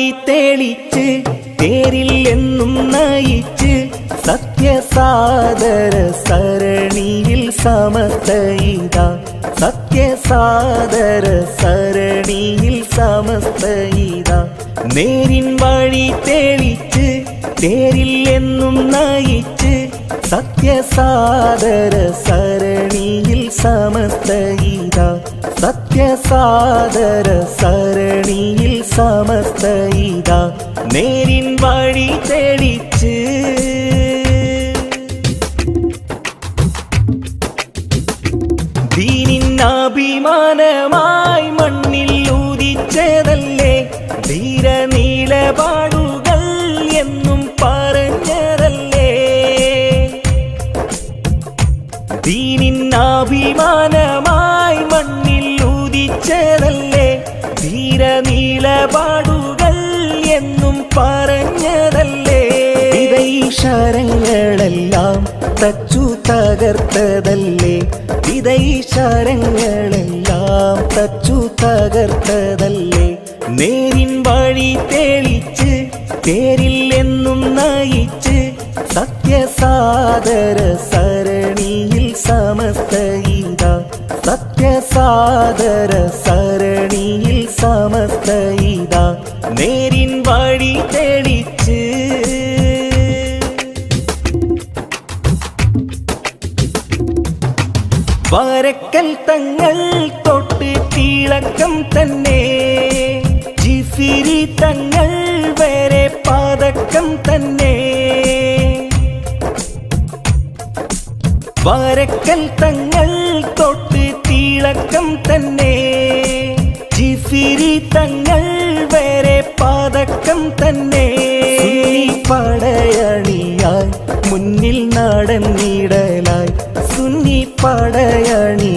വഴി തെളിച്ച് തേരിൽ എന്നും നയിച്ച് സത്യസാദര സരണിയിൽ സമസ്തയിത സത്യസാദര സരണിയിൽ സമസ്തയിത നേരിൻ വഴി തെളിച്ച് തേരിൽ എന്നും നയിച്ച് സത്യസാദര സരണിയിൽ സമസ്തയിത സത്യസാദര സരണിയിൽ സമസ്തയിത നേരിൻ വഴി തെളിച്ച് ദീനിന്നഭിമാനമായി മണ്ണിൽ ഉദിച്ചതല്ലേ ധീരനിലപാടുകൾ എന്നും പറഞ്ഞതല്ലേ ദീനിന്നഭിമാനമായി മണ്ണിൽ ഉദിച്ചതല്ലേ ധീരനിലപാടുകൾ എന്നും പറഞ്ഞതല്ലേ വിദൈശരങ്ങളെല്ലാം തച്ചു തകർത്തതല്ലേ വിദൈശരങ്ങളെല്ലാം തച്ചു തകർത്തതല്ലേ നേരിൻ വഴി തെളിച്ച് തേരിൽ എന്നും നയിച്ച് സത്യസാദര സരണിയിൽ സമസ്തയിത സത്യസാദര സരണിയിൽ സമസ്തയിത നേരിൻ വഴി തെളിച്ച് വരക്കൽ തങ്ങൾ തൊട്ട് തിളക്കം തന്നെ ജിഫിരി തങ്ങൾ വരെ പതക്കം തന്നെ വരക്കൽ തങ്ങൾ തൊട്ട് തിളക്കം തന്നെ ജിഫിരി തങ്ങൾ വരെ പതക്കം തന്നെ പടയണിയായി മുന്നിൽ നടന്നിടലായി സുന്നി പടയണി